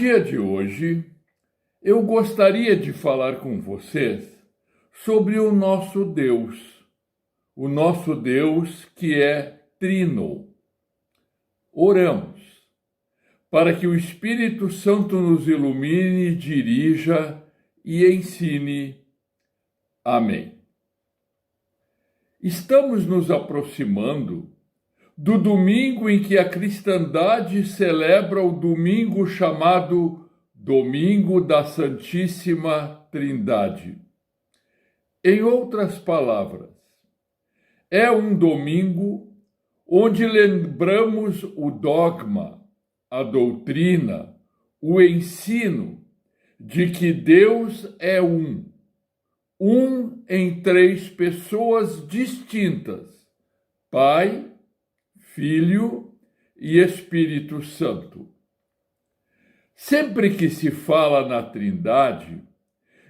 dia de hoje, eu gostaria de falar com vocês sobre o nosso Deus que é trino. Oramos para que o Espírito Santo nos ilumine, dirija e ensine. Amém. Estamos nos aproximando do domingo em que a cristandade celebra o domingo chamado Domingo da Santíssima Trindade. Em outras palavras, é um domingo onde lembramos o dogma, a doutrina, o ensino de que Deus é um em três pessoas distintas: Pai, Filho e Espírito Santo. Sempre que se fala na Trindade,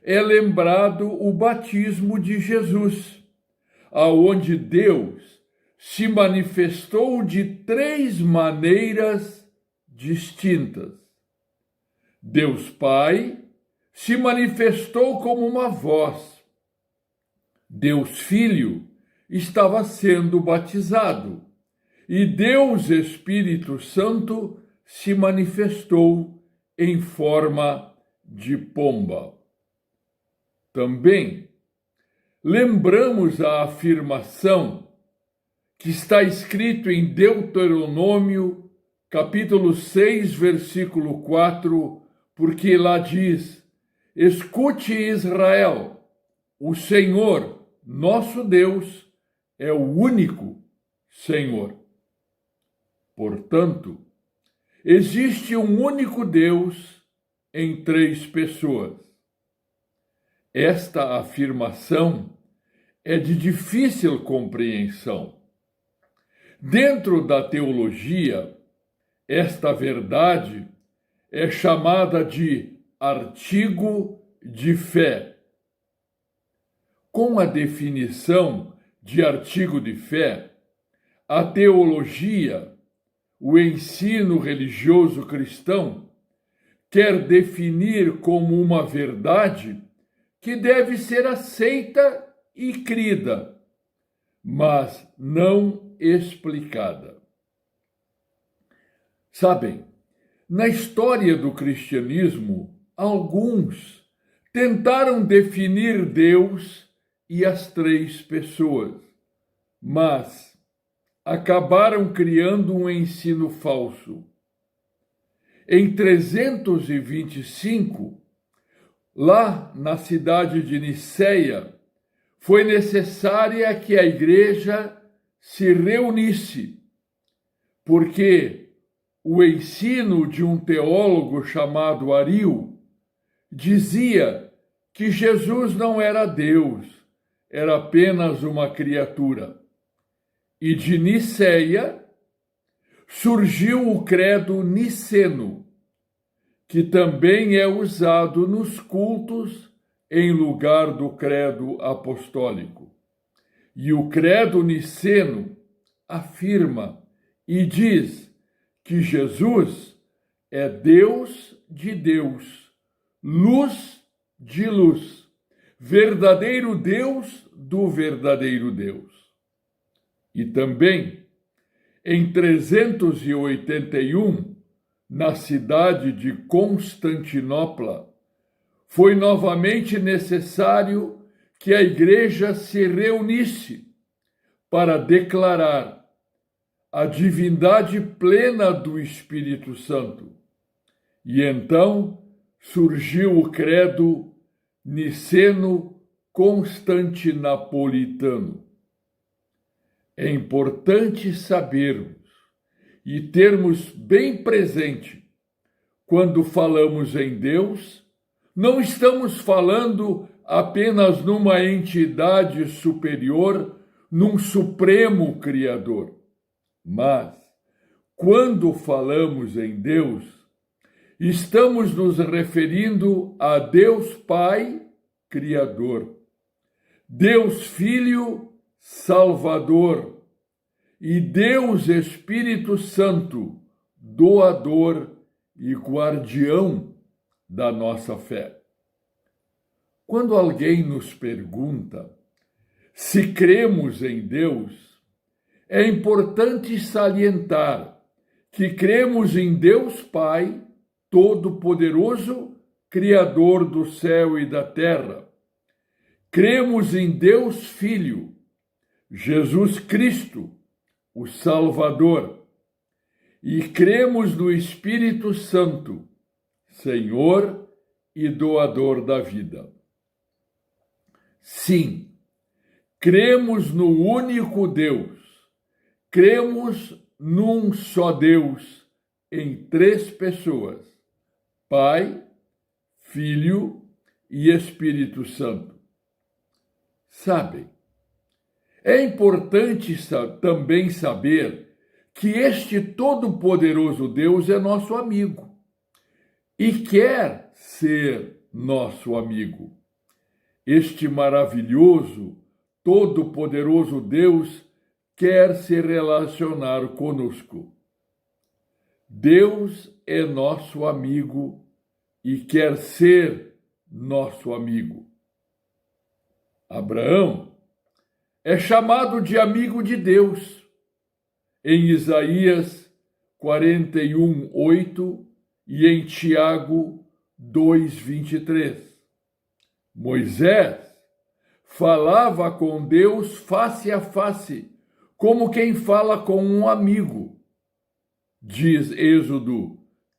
é lembrado o batismo de Jesus, aonde Deus se manifestou de três maneiras distintas. Deus Pai se manifestou como uma voz. Deus Filho estava sendo batizado. E Deus Espírito Santo se manifestou em forma de pomba. Também lembramos a afirmação que está escrito em Deuteronômio, capítulo 6, versículo 4, porque lá diz: Escute, Israel, o Senhor, nosso Deus, é o único Senhor. Portanto, existe um único Deus em três pessoas. Esta afirmação é de difícil compreensão. Dentro da teologia, esta verdade é chamada de artigo de fé. Com a definição de artigo de fé, a teologia, o ensino religioso cristão, quer definir como uma verdade que deve ser aceita e crida, mas não explicada. Sabem, na história do cristianismo, alguns tentaram definir Deus e as três pessoas, mas acabaram criando um ensino falso. Em 325, lá na cidade de Niceia, foi necessária que a igreja se reunisse, porque o ensino de um teólogo chamado Ario dizia que Jesus não era Deus, era apenas uma criatura. E de Niceia surgiu o credo niceno, que também é usado nos cultos em lugar do credo apostólico. E o credo niceno afirma e diz que Jesus é Deus de Deus, luz de luz, verdadeiro Deus do verdadeiro Deus. E também, em 381, na cidade de Constantinopla, foi novamente necessário que a igreja se reunisse para declarar a divindade plena do Espírito Santo. E então surgiu o credo niceno-constantinopolitano. É importante sabermos e termos bem presente, quando falamos em Deus, não estamos falando apenas numa entidade superior, num supremo Criador. Mas, quando falamos em Deus, estamos nos referindo a Deus Pai, Criador, Deus Filho, Salvador, e Deus Espírito Santo, doador e guardião da nossa fé. Quando alguém nos pergunta se cremos em Deus, é importante salientar que cremos em Deus Pai, Todo-Poderoso, Criador do céu e da terra. Cremos em Deus Filho, Jesus Cristo, o Salvador, e cremos no Espírito Santo, Senhor e doador da vida. Sim, cremos no único Deus, cremos num só Deus, em três pessoas, Pai, Filho e Espírito Santo. Sabem, é importante também saber que este todo-poderoso Deus é nosso amigo e quer ser nosso amigo. Este maravilhoso, todo-poderoso Deus quer se relacionar conosco. Deus é nosso amigo e quer ser nosso amigo. Abraão é chamado de amigo de Deus em Isaías 41:8 e em Tiago 2:23. Moisés falava com Deus face a face, como quem fala com um amigo, diz Êxodo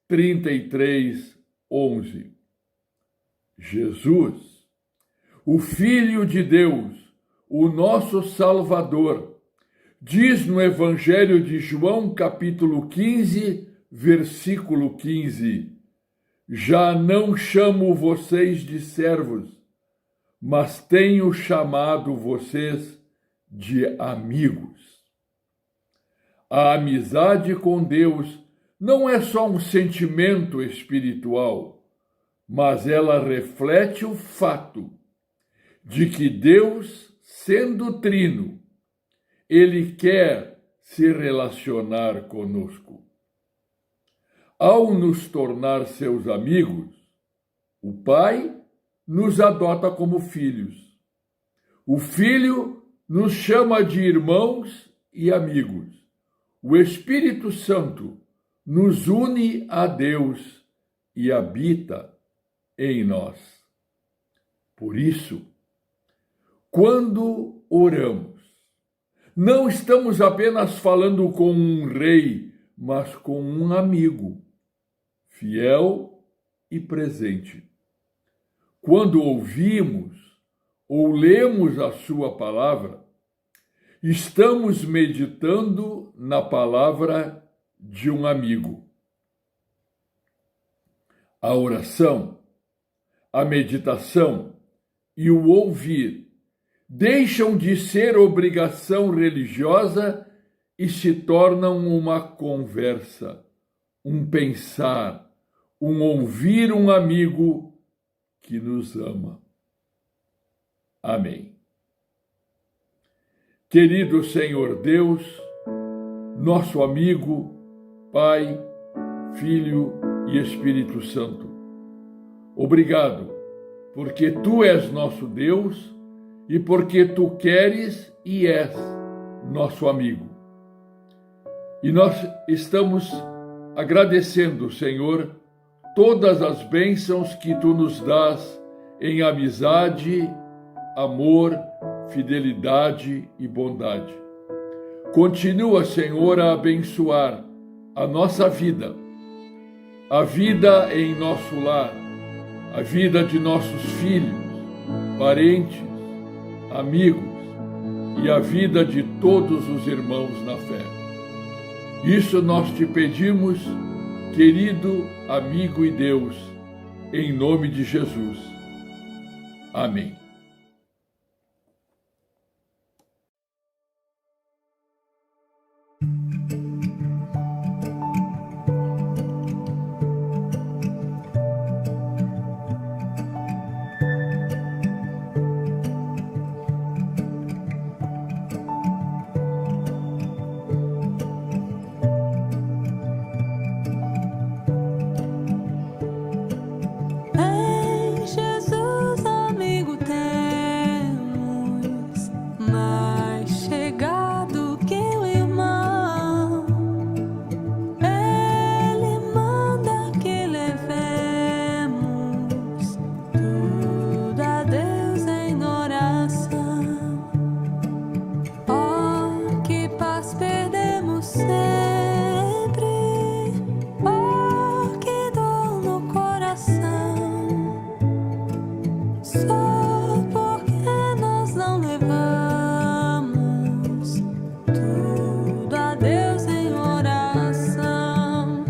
33:11. Jesus, o Filho de Deus, o nosso Salvador, diz no Evangelho de João, capítulo 15, versículo 15: Já não chamo vocês de servos, mas tenho chamado vocês de amigos. A amizade com Deus não é só um sentimento espiritual, mas ela reflete o fato de que Deus, sendo trino, Ele quer se relacionar conosco. Ao nos tornar seus amigos, o Pai nos adota como filhos. O Filho nos chama de irmãos e amigos. O Espírito Santo nos une a Deus e habita em nós. Por isso, quando oramos, não estamos apenas falando com um rei, mas com um amigo, fiel e presente. Quando ouvimos ou lemos a sua palavra, estamos meditando na palavra de um amigo. A oração, a meditação e o ouvir deixam de ser obrigação religiosa e se tornam uma conversa, um pensar, um ouvir um amigo que nos ama. Amém. Querido Senhor Deus, nosso amigo, Pai, Filho e Espírito Santo, obrigado, porque Tu és nosso Deus e porque Tu queres e és nosso amigo. E nós estamos agradecendo, Senhor, todas as bênçãos que Tu nos dás em amizade, amor, fidelidade e bondade. Continua, Senhor, a abençoar a nossa vida, a vida em nosso lar, a vida de nossos filhos, parentes, amigos e a vida de todos os irmãos na fé. Isso nós te pedimos, querido amigo e Deus, em nome de Jesus. Amém. Só porque nós não levamos tudo a Deus em oração.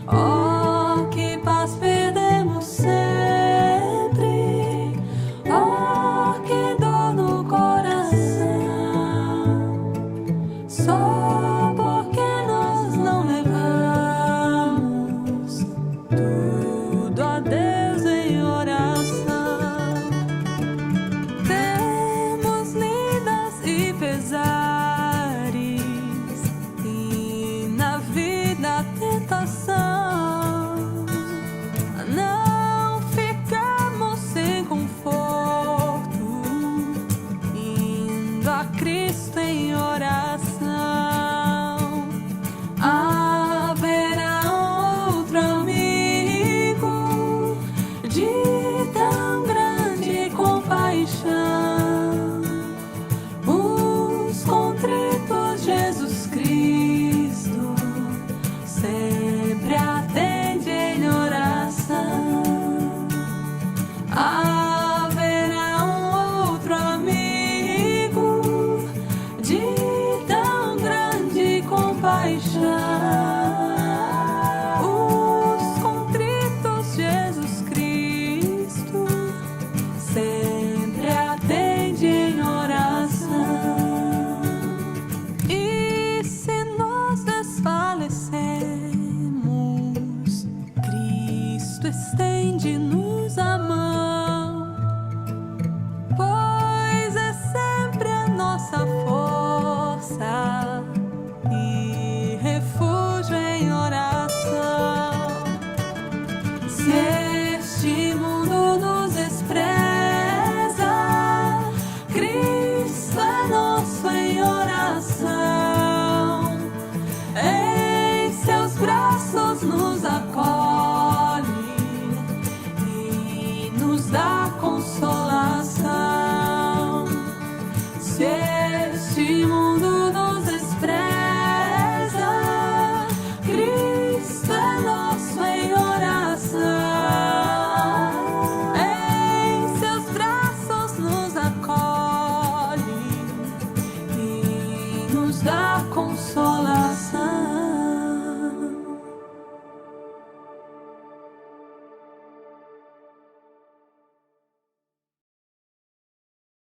Oh, que paz perdemos sempre. Oh, que dor no coração. Só porque nós não levamos tudo a Deus em oração. Temos lidas e pesares, e na vida tentação. Não ficamos sem conforto, indo a Cristo em oração. Haverá outro amigo de tão grande compaixão. Os contritos, Jesus Cristo sempre atende em oração. Haverá outro amigo de tão grande compaixão. Os contritos, Jesus Cristo sempre atende em oração. E se nós desfalecemos, Cristo estende-nos a mão, pois é sempre a nossa força e refúgio em oração. Se este mundo nos despreza, Cristo é nosso em oração. Em seus braços nos acolhe e nos dá consolação. Se este mundo nos despreza, Cristo é nosso em oração. Em seus braços nos acolhe e nos dá consolação.